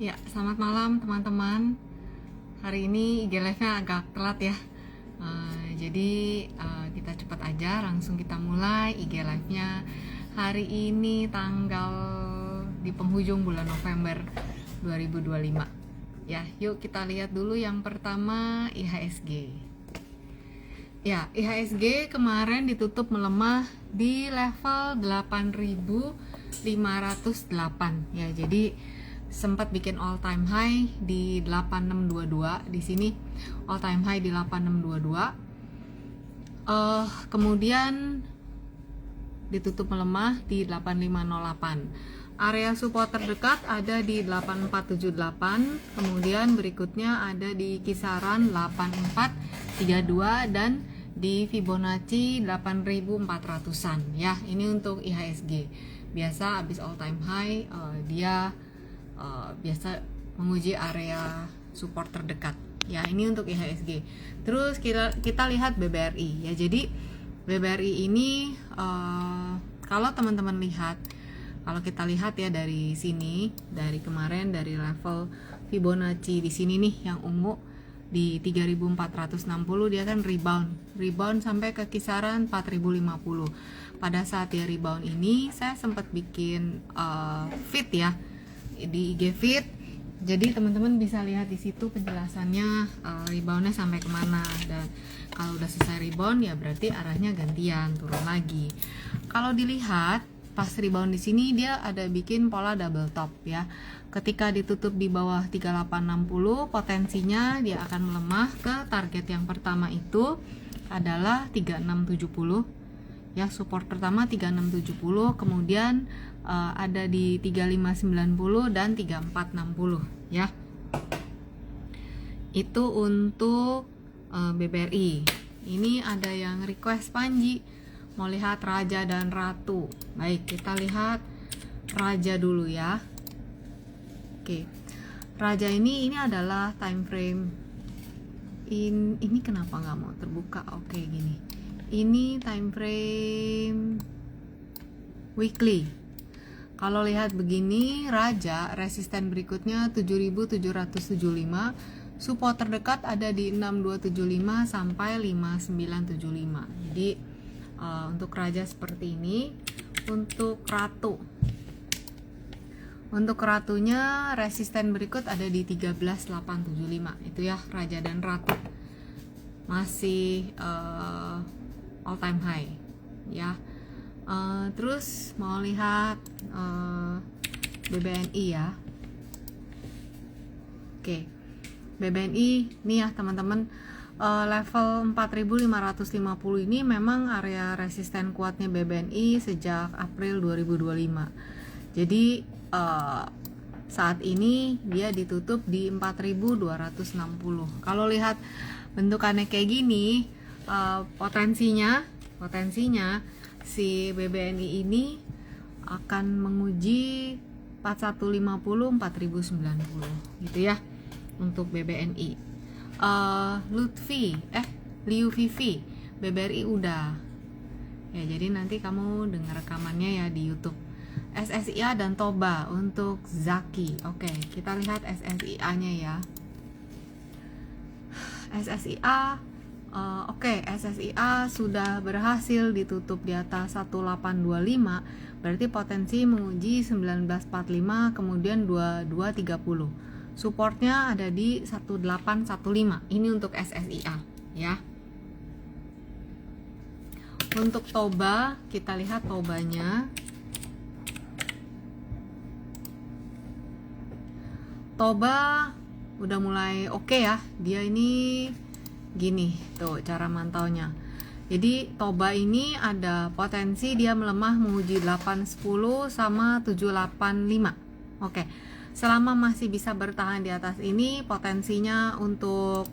Ya, selamat malam teman-teman. Hari ini IG Live-nya agak telat ya. Jadi kita cepat aja, langsung kita mulai IG Live-nya. Hari ini tanggal di penghujung bulan November 2025. Ya, yuk kita lihat dulu yang pertama IHSG. Ya, IHSG kemarin ditutup melemah di level 8.508 ya. Jadi sempat bikin all time high di 8622. Di sini all time high di 8622. Kemudian ditutup melemah di 8508. Area support terdekat ada di 8478, kemudian berikutnya ada di kisaran 8432 dan di Fibonacci 8400-an ya. Ini untuk IHSG. Biasa habis all time high dia biasa menguji area support terdekat. Ya, ini untuk IHSG. Terus kita lihat BBRI ya. Jadi BBRI ini kalau teman-teman lihat, kalau kita lihat ya dari sini, dari kemarin dari level Fibonacci di sini nih yang ungu di 3460 dia kan rebound sampai ke kisaran 4050. Pada saat dia rebound ini saya sempat bikin feed ya di IG feed. Jadi teman-teman bisa lihat di situ penjelasannya reboundnya sampai kemana, dan kalau udah selesai rebound ya berarti arahnya gantian turun lagi. Kalau dilihat pas rebound di sini dia ada bikin pola double top ya. Ketika ditutup di bawah 3860 potensinya dia akan melemah ke target yang pertama itu adalah 3670 ya, support pertama 3670, kemudian ada di 3590 dan 3460 ya. Itu untuk BBRI. Ini ada yang request Panji mau lihat Raja dan Ratu. Baik, kita lihat Raja dulu ya. Oke. Raja ini adalah time frame. Ini kenapa nggak mau terbuka? Oke, gini. Ini time frame weekly. Kalau lihat begini, Raja resisten berikutnya 7775, support terdekat ada di 6275 sampai 5975. Jadi untuk Raja seperti ini. Untuk Ratunya resisten berikut ada di 13875. Itu ya Raja dan Ratu. Masih all time high ya. Terus mau lihat BBNI ya. Oke. BBNI nih ya teman-teman, level 4550 ini memang area resisten kuatnya BBNI sejak April 2025. Jadi saat ini dia ditutup di 4260. Kalau lihat bentukannya kayak gini, potensinya si BBNI ini akan menguji 4150 4090 gitu ya untuk BBNI. Liu Vivi BBRI udah ya, jadi nanti kamu dengar rekamannya ya di YouTube. SSIA dan Toba untuk Zaki. Oke, kita lihat SSIA nya ya. SSIA SSIA sudah berhasil ditutup di atas 1825, berarti potensi menguji 1945 kemudian 2230. Supportnya ada di 1815. Ini untuk SSIA ya. Untuk Toba, kita lihat Tobanya. Toba udah mulai oke ya. Dia ini gini tuh cara mantaunya. Jadi Toba ini ada potensi dia melemah menguji 810 sama 785. Oke. Selama masih bisa bertahan di atas ini, potensinya untuk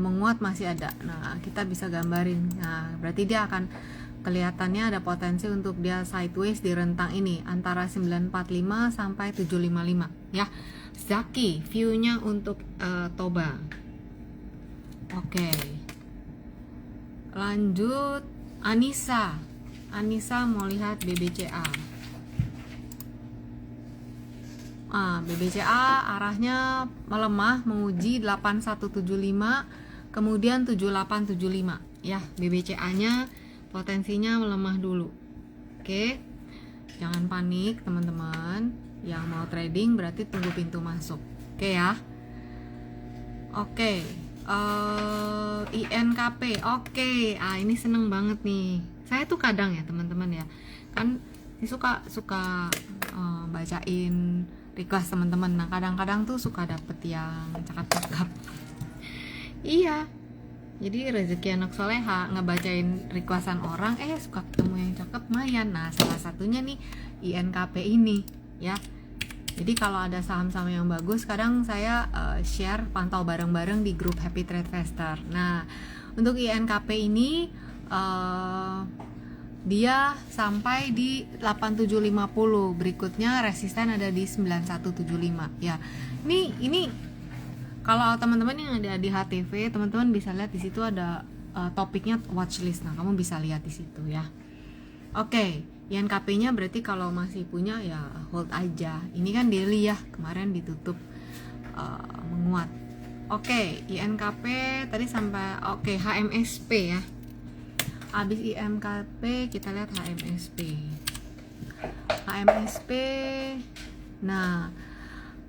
menguat masih ada. Nah, kita bisa gambarin. Nah, berarti dia akan kelihatannya ada potensi untuk dia sideways di rentang ini antara 945 sampai 755 ya. Zaki view-nya untuk Toba. Oke. Lanjut Anissa mau lihat BBCA. BBCA arahnya melemah menguji 8175, kemudian 7875 ya. BBCA-nya potensinya melemah dulu. Oke. Jangan panik teman-teman. Yang mau trading berarti tunggu pintu masuk. Oke ya. Oke. INKP. Oke. Ini seneng banget nih. Saya tuh kadang ya teman-teman ya. Kan suka bacain request teman-teman. Nah, kadang-kadang tuh suka dapet yang cakep-cakep. Iya. Jadi rezeki anak soleha, ngebacain requestan orang, suka ketemu yang cakep, mayan. Nah, salah satunya nih INKP ini, ya. Jadi kalau ada saham-saham yang bagus, kadang saya share pantau bareng-bareng di grup Happy Trade Faster. Nah, untuk INKP ini dia sampai di 8750. Berikutnya resisten ada di 9175, ya. Ini kalau teman-teman yang ada di HTV, teman-teman bisa lihat di situ ada topiknya watchlist. Nah, kamu bisa lihat di situ ya. Oke, INKP-nya berarti kalau masih punya ya hold aja. Ini kan daily ya, kemarin ditutup menguat. Oke, INKP tadi sampai HMSP ya. Habis INKP kita lihat HMSP. HMSP. Nah,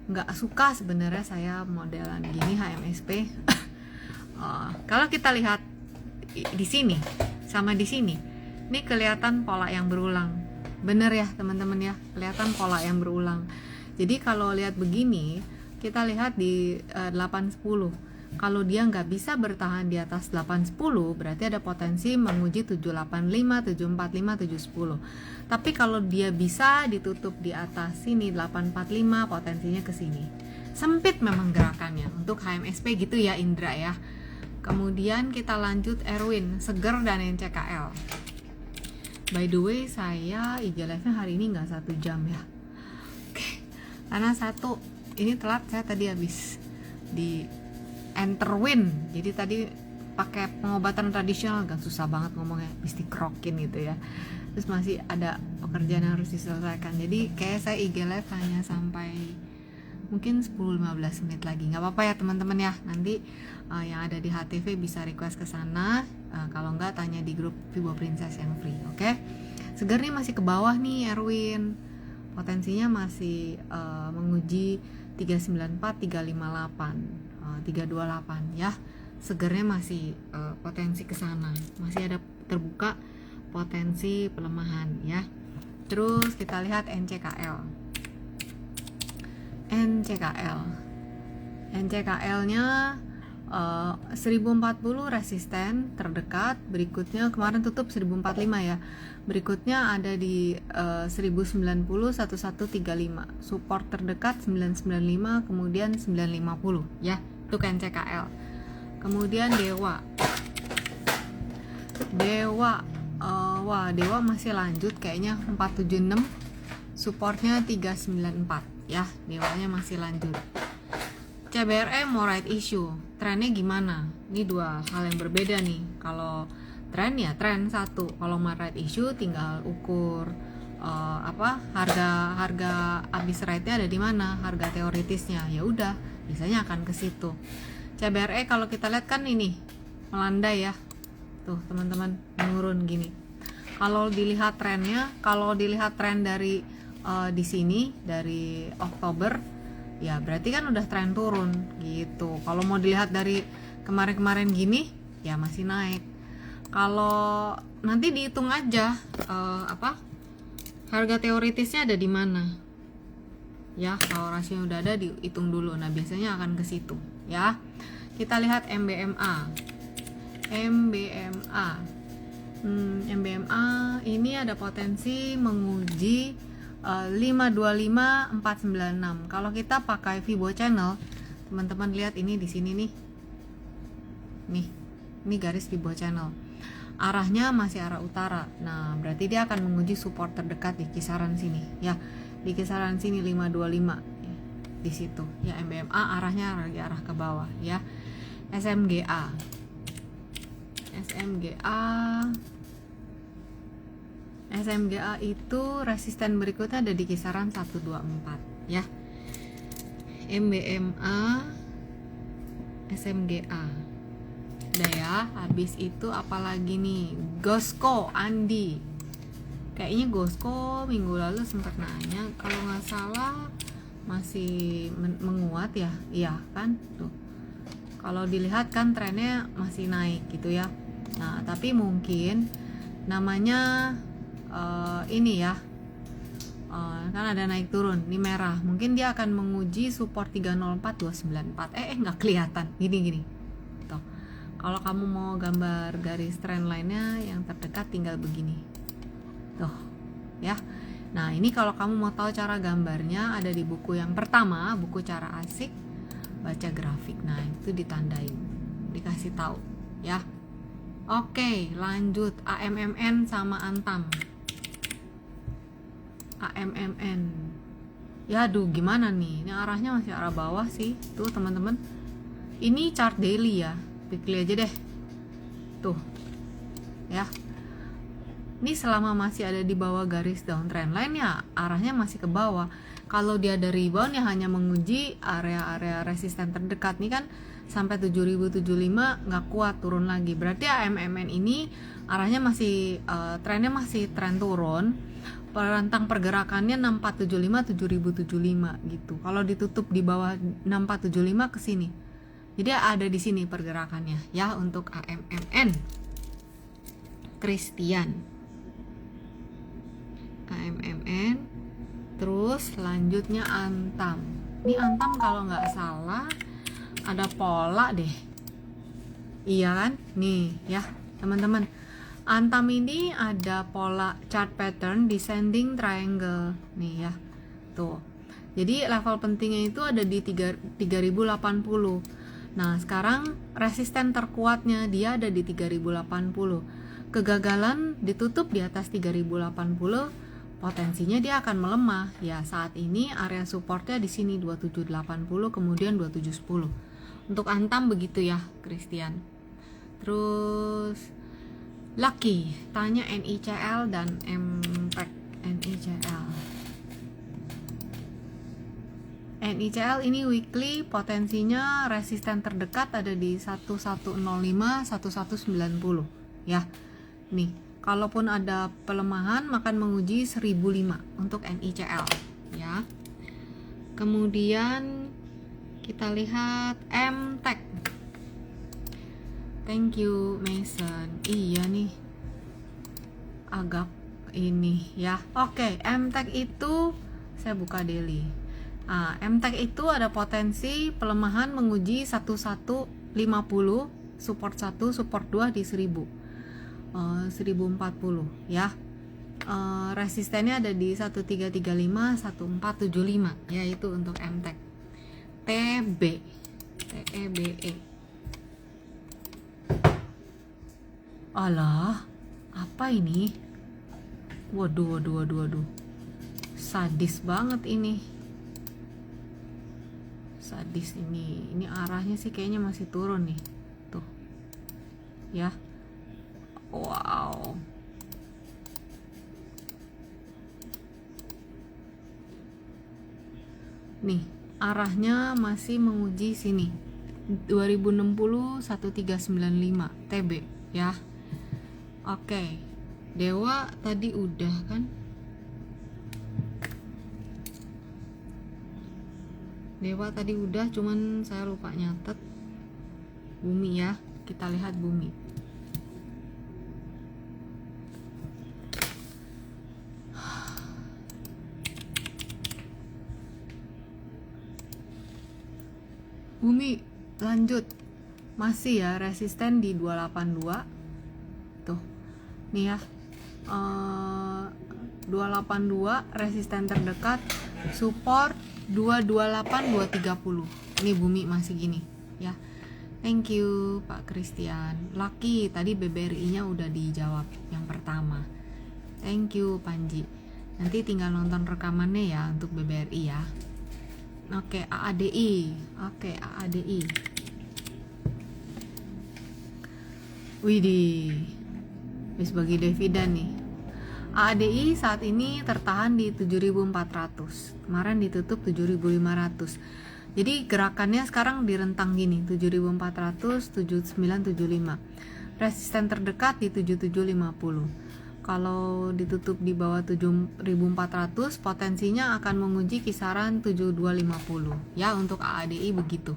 nggak suka sebenarnya saya modelan gini HMSP. Kalau kita lihat di sini sama di sini, ini kelihatan pola yang berulang. Bener ya teman-teman ya, kelihatan pola yang berulang. Jadi kalau lihat begini, kita lihat di 810. Kalau dia nggak bisa bertahan di atas 810, berarti ada potensi menguji 785, 745, 710. Tapi kalau dia bisa ditutup di atas sini 845, potensinya ke sini. Sempit memang gerakannya untuk HMSP gitu ya Indra ya. Kemudian kita lanjut Erwin, Seger dan NCKL. By the way, saya IG live-nya hari ini nggak 1 jam ya. Oke. Karena ini telat, saya tadi habis di Enterwin. Jadi tadi pakai pengobatan tradisional, agak susah banget ngomongnya, mesti krokin gitu ya. Terus masih ada pekerjaan yang harus diselesaikan. Jadi kayak saya IG live hanya sampai mungkin 10-15 menit lagi. Nggak apa-apa ya teman-teman ya. Nanti yang ada di HTV bisa request ke sana. Kalau nggak tanya di grup Vibo Princess yang free, oke? Seger nih masih ke bawah nih Erwin. Potensinya masih menguji 394, 358. 328 ya. Segernya masih potensi ke sana. Masih ada terbuka potensi pelemahan ya. Terus kita lihat NCKL. NCKL-nya 1040 resisten terdekat. Berikutnya kemarin tutup 1045 ya. Berikutnya ada di 1090, 1135. Support terdekat 995, kemudian 950 ya. Itu NCKL. Kemudian Dewa, Dewa masih lanjut kayaknya 476, supportnya 394 ya. Dewanya masih lanjut. CBRE mau right issue, trennya gimana? Ini dua hal yang berbeda nih. Kalau tren ya tren satu, kalau mau right issue tinggal ukur harga habis rate-nya ada di mana, harga teoritisnya. Ya udah, biasanya akan ke situ. CBRE kalau kita lihat kan ini melandai ya. Tuh, teman-teman, menurun gini. Kalau dilihat trennya, kalau dilihat tren dari di sini dari Oktober, ya berarti kan udah tren turun gitu. Kalau mau dilihat dari kemarin-kemarin gini, ya masih naik. Kalau nanti dihitung aja harga teoritisnya ada di mana. Ya, kalau rasio udah ada dihitung dulu. Nah, biasanya akan ke situ, ya. Kita lihat MBMA. MBMA ini ada potensi menguji 525-496. Kalau kita pakai Vibo channel, teman-teman lihat ini di sini nih. Ini garis Vibo channel. Arahnya masih arah utara. Nah, berarti dia akan menguji support terdekat di kisaran sini, ya. Di kisaran sini 525 ya, di situ ya. MBMA arahnya arah ke bawah ya. SMGA itu resisten berikutnya ada di kisaran 124 ya. MBMA, SMGA. Udah ya, habis itu apalagi nih? Gosco, Andi. Kayaknya Gosco minggu lalu sempat nanya, kalau nggak salah masih menguat ya, iya kan? Tuh, kalau dilihat kan trennya masih naik gitu ya. Nah, tapi mungkin namanya ini ya, kan ada naik turun, ini merah. Mungkin dia akan menguji support 304294. Nggak kelihatan. Gini. Tuh. Kalau kamu mau gambar garis trend lainnya yang terdekat tinggal begini. Tuh, ya. Nah, ini kalau kamu mau tahu cara gambarnya ada di buku yang pertama, buku cara asik baca grafik. Nah, itu ditandain, dikasih tahu, ya. Oke, lanjut AMMN sama Antam. AMMN. Ya, aduh gimana nih? Ini arahnya masih arah bawah sih. Tuh, teman-teman. Ini chart daily ya. Weekly aja deh. Tuh. Ya. Ini selama masih ada di bawah garis downtrend line ya, arahnya masih ke bawah. Kalau dia ada rebound ya hanya menguji area-area resisten terdekat nih kan, sampai 7075 nggak kuat, turun lagi. Berarti AMMN ini arahnya masih trennya masih tren turun. Rentang pergerakannya 6475 7075 gitu. Kalau ditutup di bawah 6475 ke sini. Jadi ada di sini pergerakannya ya untuk AMMN. Christian. AMMN. Terus selanjutnya Antam. Ini Antam kalau nggak salah ada pola deh. Iya kan? Nih ya teman-teman. Antam ini ada pola chart pattern descending triangle. Nih ya. Tuh. Jadi level pentingnya itu ada di 3080. Nah sekarang resisten terkuatnya dia ada di 3080. Kegagalan ditutup di atas 3080. Potensinya dia akan melemah. Ya, saat ini area supportnya di sini 2780 kemudian 2710. Untuk Antam begitu ya, Christian. Terus Lucky tanya NICL dan MPEC. NICL ini weekly, potensinya resisten terdekat ada di 1105 1190 ya. Nih, kalaupun ada pelemahan akan menguji 1005 untuk NICL ya. Kemudian kita lihat MTEC. Thank you Mason. Iya nih, agak ini ya. Oke, MTEC itu saya buka daily. MTEC itu ada potensi pelemahan menguji 1150, support 1, support 2 di 1040 ya. Resistennya ada di 1335 1475 ya, itu untuk MTEC. TEBE. Alah, apa ini? Waduh. Sadis banget ini. Sadis ini. Ini arahnya sih kayaknya masih turun nih. Tuh. Ya. Wow. Nih, arahnya masih menguji sini. 2060 1395 TB ya. Oke. Dewa tadi udah kan? Dewa tadi udah, cuman saya lupa nyatet. Bumi ya. Kita lihat Bumi. Bumi lanjut masih ya resisten di 282 tuh nih ya, 282 resisten terdekat, support 228 230. Ini Bumi masih gini ya. Thank you Pak Christian. Lucky tadi BBRI nya udah dijawab yang pertama. Thank you Panji. Nanti tinggal nonton rekamannya ya untuk BBRI ya. Oke, AADI. Widih. Bis bagi dividen nih. AADI saat ini tertahan di 7.400. Kemarin ditutup 7.500. Jadi gerakannya sekarang di rentang gini, 7400, 7975. Resisten terdekat di 7750. Kalau ditutup di bawah 7400, potensinya akan menguji kisaran 7250. Ya, untuk AADI begitu.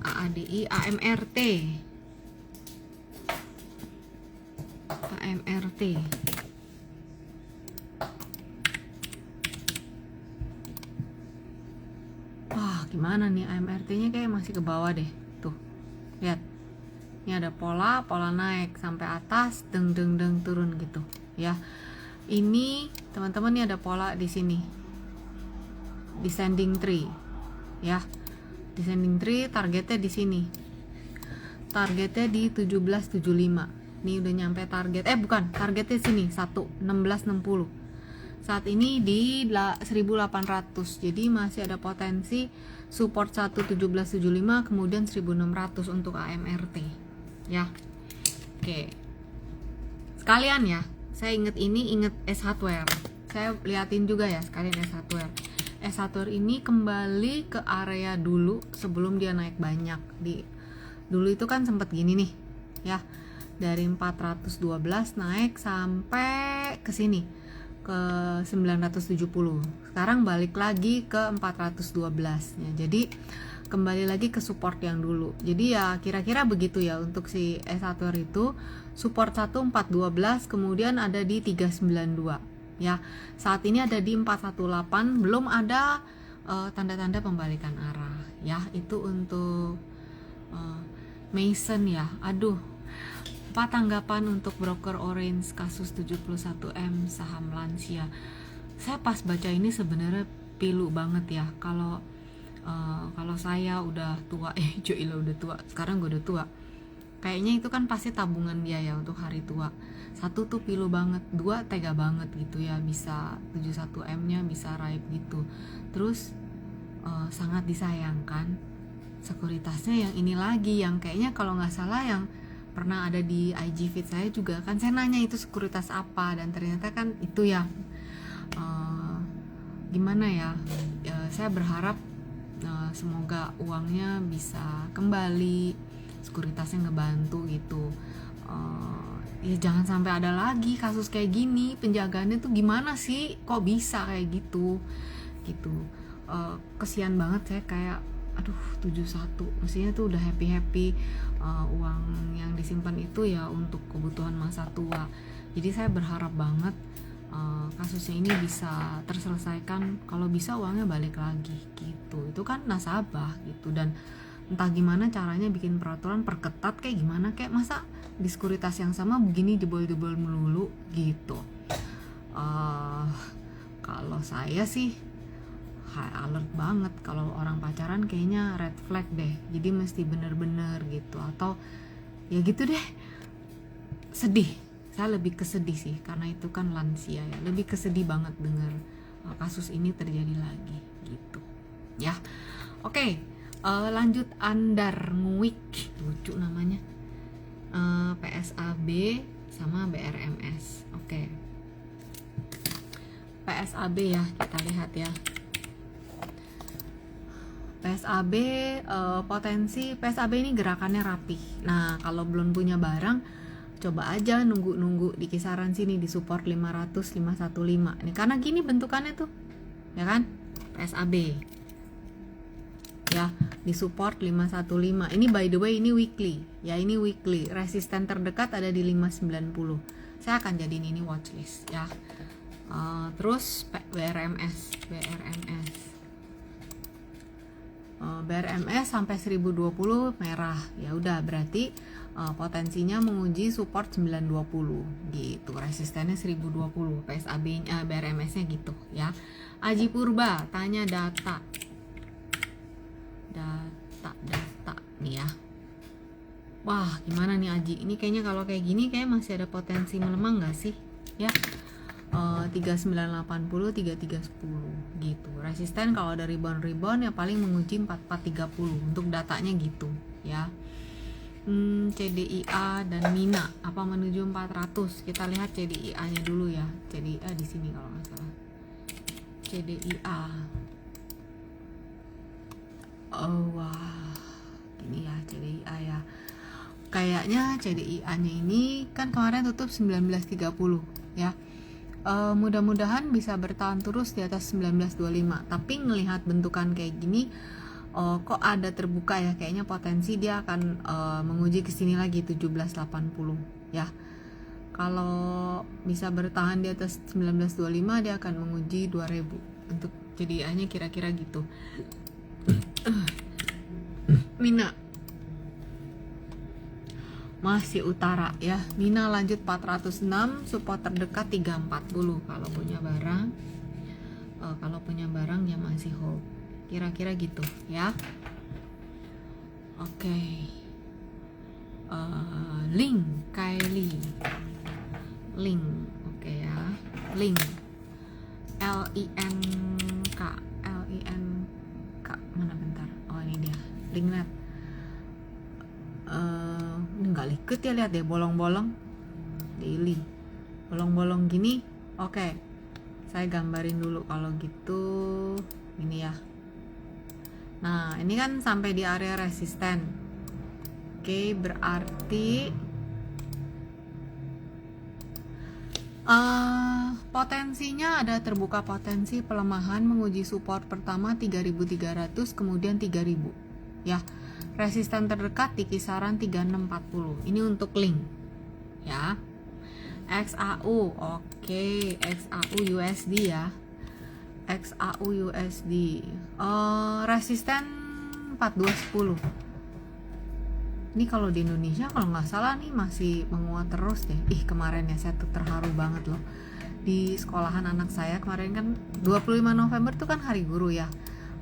AADI, AMRT. AMRT. Wah, gimana nih AMRT-nya kayak masih ke bawah deh. Tuh. Lihat. Ini ada pola naik sampai atas, deng turun gitu, ya. Ini teman-teman, ini ada pola di sini. Descending tree. Ya. Descending tree targetnya di sini. Targetnya di 1775. Ini udah nyampe target. Bukan, targetnya sini 1660. Saat ini di 1800. Jadi masih ada potensi support 11775, kemudian 1600 untuk AMRT. Ya. Oke. Sekalian ya, saya inget S Hardware. Saya liatin juga ya sekalian S Hardware. S Hardware ini kembali ke area dulu sebelum dia naik banyak. Dulu itu kan sempat gini nih, ya. Dari 412 naik sampai ke sini, ke 970. Sekarang balik lagi ke 412 ya. Jadi kembali lagi ke support yang dulu. Jadi ya kira-kira begitu ya untuk si S Hardware itu. Support 1412, kemudian ada di 392 ya. Saat ini ada di 418, belum ada tanda-tanda pembalikan arah ya. Itu untuk Mason ya. Aduh. Apa tanggapan untuk broker Orange kasus 71M saham lansia? Saya pas baca ini sebenarnya pilu banget ya. Kalau saya udah tua, Joila udah tua, sekarang gue udah tua, kayaknya itu kan pasti tabungan dia ya untuk hari tua. Satu tuh pilu banget, dua tega banget gitu ya, bisa 71M nya bisa raib gitu. Terus sangat disayangkan sekuritasnya yang ini lagi, yang kayaknya kalau nggak salah yang pernah ada di IG feed saya juga kan, saya nanya itu sekuritas apa, dan ternyata kan itu ya. Gimana ya, saya berharap semoga uangnya bisa kembali, sekuritasnya ngebantu gitu. Ya jangan sampai ada lagi kasus kayak gini. Penjagaannya tuh gimana sih, kok bisa kayak gitu. Kesian banget saya, kayak aduh 71, mestinya tuh udah happy uang yang disimpan itu ya untuk kebutuhan masa tua. Jadi saya berharap banget kasusnya ini bisa terselesaikan, kalau bisa uangnya balik lagi gitu. Itu kan nasabah gitu, dan entah gimana caranya bikin peraturan perketat kayak gimana, kayak masa di sekuritas yang sama begini jebol-jebol melulu gitu. Kalau saya sih high alert banget. Kalau orang pacaran kayaknya red flag deh, jadi mesti bener-bener gitu, atau ya gitu deh. Sedih, saya lebih kesedih sih, karena itu kan lansia ya, lebih kesedih banget dengar kasus ini terjadi lagi gitu ya. Oke, lanjut Andar Nguik, lucu namanya, PSAB sama BRMS. Oke, PSAB ya, kita lihat ya. PSAB, potensi PSAB ini gerakannya rapih. Nah, kalau belum punya barang, coba aja nunggu di kisaran sini, di support 500 515. Nih karena gini bentukannya tuh. Ya kan? PSAB. Ya, di support 515. Ini by the way ini weekly. Ya, ini weekly. Resisten terdekat ada di 590. Saya akan jadiin ini watchlist ya. Terus BRMS. BRMS sampai 1020 merah. Ya udah, berarti potensinya menguji support 920 gitu. Resistennya 1020. PSAB-nya, BRMS-nya gitu ya. Aji Purba tanya data nih ya. Wah, gimana nih Aji? Ini kayaknya kalau kayak gini kayak masih ada potensi melemah nggak sih? Ya. 3980, 3310 gitu. Resisten kalau ada rebound ya paling menguji 4430 untuk datanya gitu ya. CDIA dan Mina apa menuju 400. Kita lihat CDIA-nya dulu ya. CDIA di sini kalau nggak salah. CDIA. Wah, ini ya CDIA ya. Kayaknya CDIA-nya ini kan kemarin tutup 19.30 ya. Mudah-mudahan bisa bertahan terus di atas 19.25. Tapi ngelihat bentukan kayak gini, kok ada terbuka ya, kayaknya potensi dia akan menguji ke sini lagi 17.80 ya. Kalau bisa bertahan di atas 19.25, dia akan menguji 2.000 untuk CDIA-nya kira-kira gitu. Mina masih utara ya. Mina lanjut 406, support terdekat 340 kalau punya barang. Kalau punya barang ya masih hold. Kira-kira gitu ya. Oke. Link Kylie. Link. Oke ya. Link. LINK. LINK. Mana bentar. Oh ini dia. Linknet. Nggak liquid ya, lihat deh bolong-bolong daily, bolong-bolong gini. Oke, saya gambarin dulu kalau gitu ini ya. Nah ini kan sampai di area resisten. Oke, berarti potensinya ada terbuka potensi pelemahan menguji support pertama 3.300, kemudian 3.000 ya. Resisten terdekat di kisaran 3640. Ini untuk link ya. XAU, oke, XAU USD ya. XAU USD. Resisten 4210. Ini kalau di Indonesia kalau nggak salah nih masih menguat terus deh. Kemarin ya saya tuh terharu banget loh. Di sekolahan anak saya kemarin kan 25 November tuh kan hari guru ya.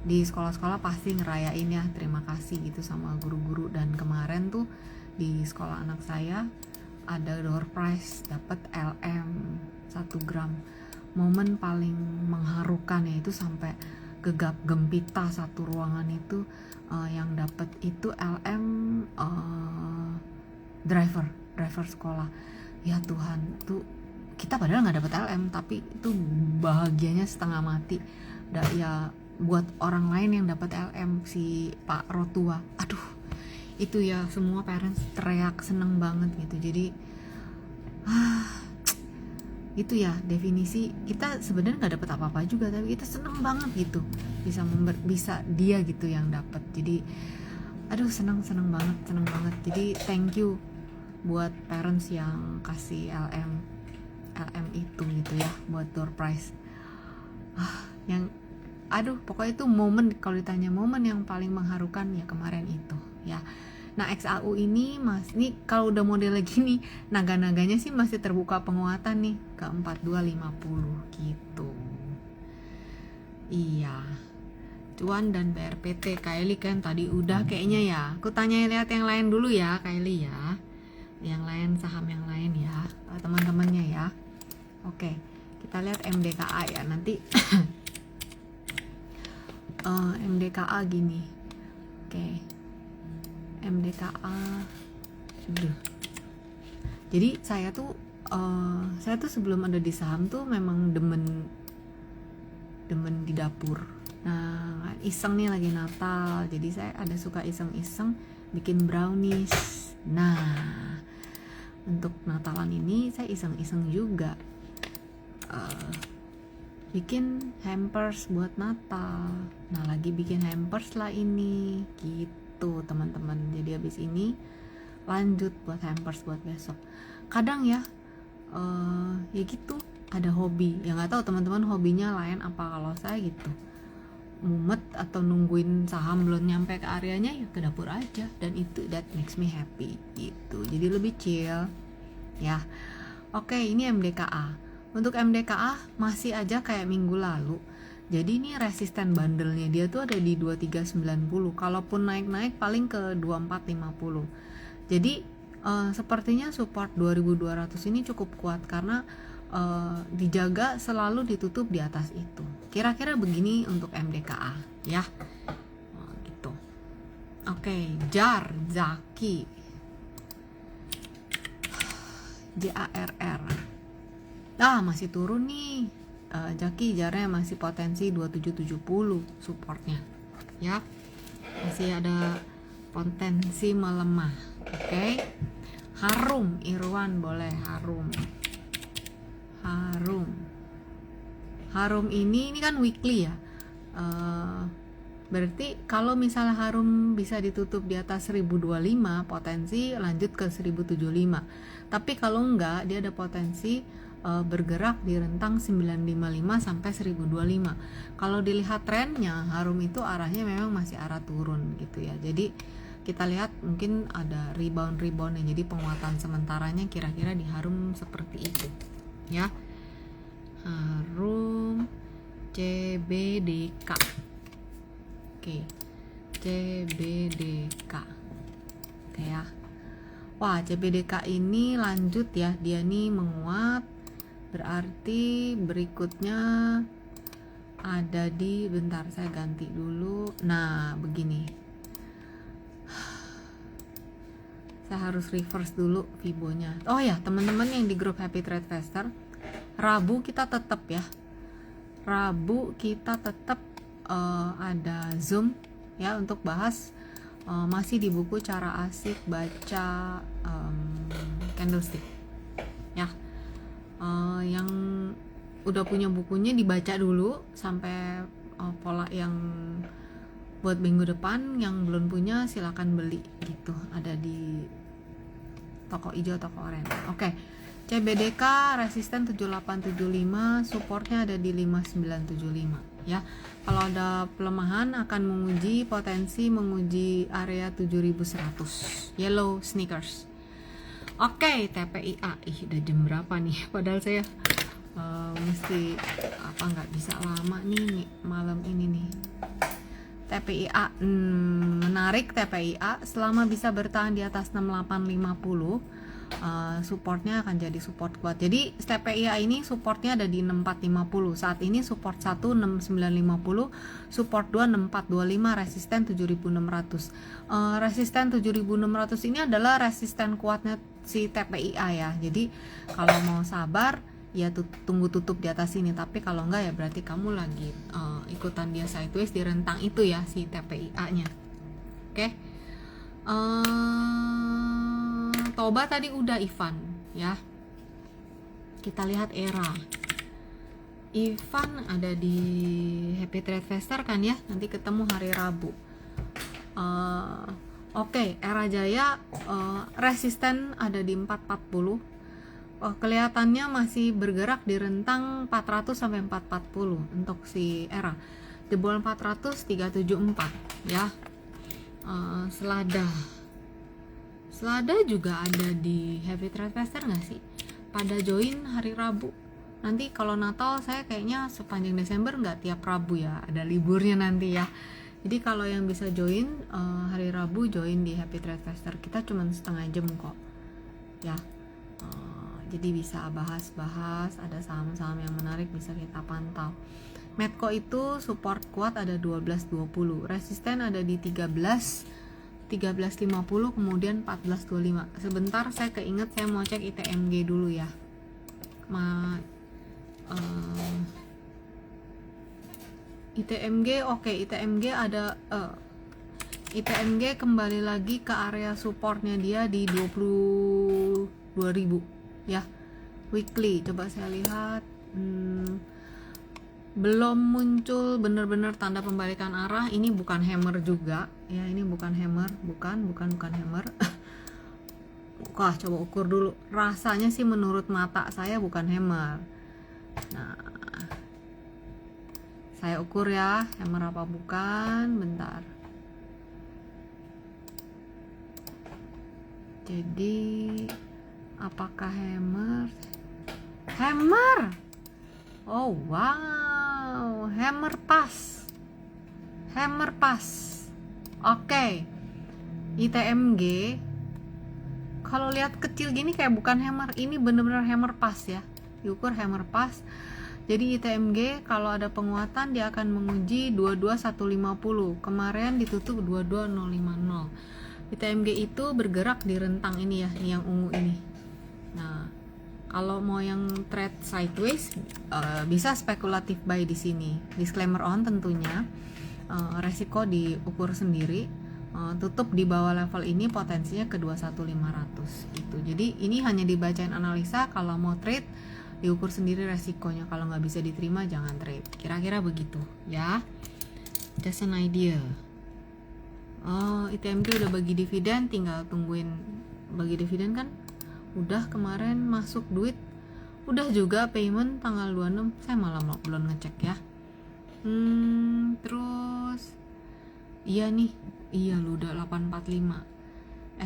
Di sekolah-sekolah pasti ngerayain ya, terima kasih gitu sama guru-guru. Dan kemarin tuh di sekolah anak saya ada door prize, dapat LM 1 gram. Momen paling mengharukan ya itu sampai gegap gempita satu ruangan itu, yang dapat itu LM driver sekolah. Ya Tuhan, tuh kita padahal nggak dapat LM tapi itu bahagianya setengah mati. Ya buat orang lain yang dapat LM, si Pak Rotua, aduh itu ya semua parents teriak seneng banget gitu. Jadi itu ya definisi kita sebenarnya nggak dapat apa-apa juga tapi kita seneng banget gitu bisa dia gitu yang dapat. Jadi aduh seneng banget. Jadi thank you buat parents yang kasih LM itu gitu ya buat door prize. Yang aduh pokoknya itu momen, kalau ditanya momen yang paling mengharukan ya kemarin itu ya. Nah XAU ini nih kalau udah model gini naga-naganya sih masih terbuka penguatan nih ke 4250 gitu. Iya, cuan dan BRPT. Kylie kan tadi udah kayaknya ya. Aku tanya lihat yang lain dulu ya Kylie ya. Yang lain saham yang lain ya teman-temannya ya. Oke, kita lihat MDKA ya nanti. MDKA gini. Oke. MDKA. Jadi saya tuh sebelum ada di saham tuh memang demen di dapur. Nah, iseng nih lagi Natal. Jadi saya ada suka iseng-iseng bikin brownies. Nah, untuk Natalan ini saya iseng-iseng juga bikin hampers buat Natal. Nah lagi bikin hampers lah ini gitu teman-teman. Jadi habis ini lanjut buat hampers buat besok. Kadang ya ya gitu ada hobi ya, nggak tahu teman-teman hobinya lain apa. Kalau saya gitu mumet atau nungguin saham belum nyampe ke areanya ya ke dapur aja, dan itu that makes me happy gitu. Jadi lebih chill ya. Oke, ini MDKA. Untuk MDKA masih aja kayak minggu lalu. Jadi ini resisten bandelnya dia tuh ada di 2390. Kalaupun naik-naik paling ke 2450. Jadi sepertinya support 2200 ini cukup kuat karena dijaga selalu ditutup di atas itu. Kira-kira begini untuk MDKA ya. Gitu. Oke, JAR, Zaki. JARR. Masih turun nih. Jaki jarnya masih potensi 2770 supportnya ya. masih ada potensi melemah. Oke. Harum, Irwan boleh harum. Harum ini kan weekly ya. Berarti kalau misalnya Harum bisa ditutup di atas 1025, potensi lanjut ke 1075. Tapi kalau enggak, dia ada potensi bergerak di rentang 955 sampai 1025. Kalau dilihat trennya, Harum itu arahnya memang masih arah turun gitu ya. Jadi kita lihat mungkin ada rebound-reboundnya. Jadi penguatan sementaranya kira-kira di Harum seperti itu ya. Harum CBDK. Oke, CBDK. Oke ya. Wah, CBDK ini lanjut ya, dia nih menguat. Berarti berikutnya ada di, bentar saya ganti dulu. Nah, begini. Saya harus reverse dulu Fibonya. Oh ya, teman-teman yang di grup Happy Trade Faster, Rabu kita tetap ya. Rabu kita tetap ada Zoom ya untuk bahas masih di buku Cara Asik Baca Candlestick ya. Yang udah punya bukunya dibaca dulu sampai pola yang buat minggu depan. Yang belum punya silakan beli gitu, ada di toko hijau, toko oranye. Oke. CBDK resisten 7875, supportnya ada di 5975 ya. Kalau ada pelemahan akan menguji potensi, menguji area 7100 yellow sneakers. Oke, TPIA. Udah jam berapa nih? Padahal saya mesti nggak bisa lama nih malam ini nih. TPIA menarik. TPIA selama bisa bertahan di atas 6850, supportnya akan jadi support kuat. Jadi TPIA ini supportnya ada di 6450. Saat ini support 1 6950, support 2 6425, resisten 7600. Resisten 7600 ini adalah resisten kuatnya si TPIA ya. Jadi kalau mau sabar ya tunggu tutup di atas ini. Tapi kalau enggak ya berarti kamu lagi ikutan dia sideways di rentang itu ya, si TPIA nya. Oke. Toba tadi udah, Ivan ya. Kita lihat Era. Ivan ada di Happy Trade Faster kan ya. Nanti ketemu hari Rabu. Oke, Era Jaya resisten ada di 440. Kelihatannya masih bergerak di rentang 400 sampai 440 untuk si Era. Jebol 400 374 ya. Selada juga ada di Happy Trade Faster nggak sih? Pada join hari Rabu. Nanti kalau Natal saya kayaknya sepanjang Desember nggak tiap Rabu ya, ada liburnya nanti ya. Jadi kalau yang bisa join hari Rabu, join di Happy Trade Faster. Kita cuma setengah jam kok ya. Jadi bisa bahas-bahas, ada saham-saham yang menarik bisa kita pantau. Medco itu support kuat ada 1220, resisten ada di 1350, kemudian 1425. Sebentar saya keinget, saya mau cek ITMG dulu ya. ITMG oke, ITMG ada ITMG kembali lagi ke area supportnya dia di 22.000 ya. Weekly coba saya lihat, belum muncul benar-benar tanda pembalikan arah. Ini bukan hammer juga ya, ini bukan hammer, bukan hammer. Wah, coba ukur dulu, rasanya sih menurut mata saya bukan hammer. Nah, saya ukur ya, hammer apa bukan, bentar. Jadi apakah hammer? Oh wow, hammer pas. Oke. ITMG kalau lihat kecil gini kayak bukan hammer, ini bener-bener hammer pas ya, diukur hammer pas. Jadi ITMG kalau ada penguatan dia akan menguji 22150. Kemarin ditutup 22050. ITMG itu bergerak di rentang ini ya, yang ungu ini. Nah, kalau mau yang trade sideways bisa spekulatif buy di sini. Disclaimer on tentunya. resiko diukur sendiri. Tutup di bawah level ini potensinya ke 21500 gitu. Jadi ini hanya dibacain analisa, kalau mau trade diukur sendiri resikonya, kalau nggak bisa diterima jangan trade, kira-kira begitu ya. Just an idea. ITMG udah bagi dividen, tinggal tungguin bagi dividen kan. Udah kemarin masuk duit, udah juga payment tanggal 26, saya malah belum ngecek ya. Terus iya nih, iya lu udah 845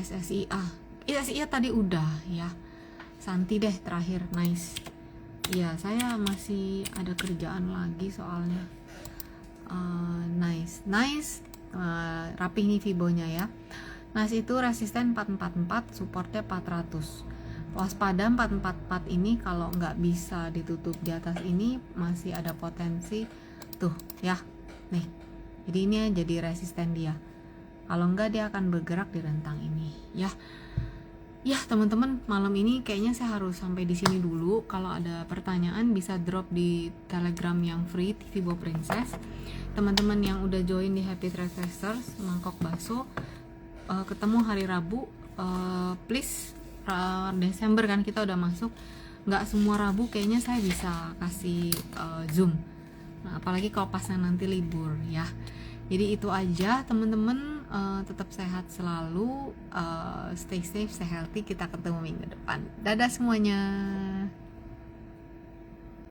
SSIA tadi udah ya. Santi deh terakhir, nice. Iya, saya masih ada kerjaan lagi soalnya. Nice. Rapih nih Fibonya ya. Nice itu resisten 444, supportnya 400. Waspada 444 ini kalau nggak bisa ditutup di atas ini masih ada potensi tuh ya. Nih. Jadi ini jadi resisten dia. Kalau enggak dia akan bergerak di rentang ini ya. Ya teman-teman, malam ini kayaknya saya harus sampai di sini dulu. Kalau ada pertanyaan bisa drop di Telegram yang free Fibo Princess. Teman-teman yang udah join di Happy Traders Mangkok Bakso, ketemu hari Rabu, please. Desember kan kita udah masuk, nggak semua Rabu kayaknya saya bisa kasih Zoom. Nah, apalagi kalau pasnya nanti libur ya. Jadi itu aja teman-teman, tetap sehat selalu, stay safe, stay healthy. Kita ketemu minggu depan. Dadah semuanya.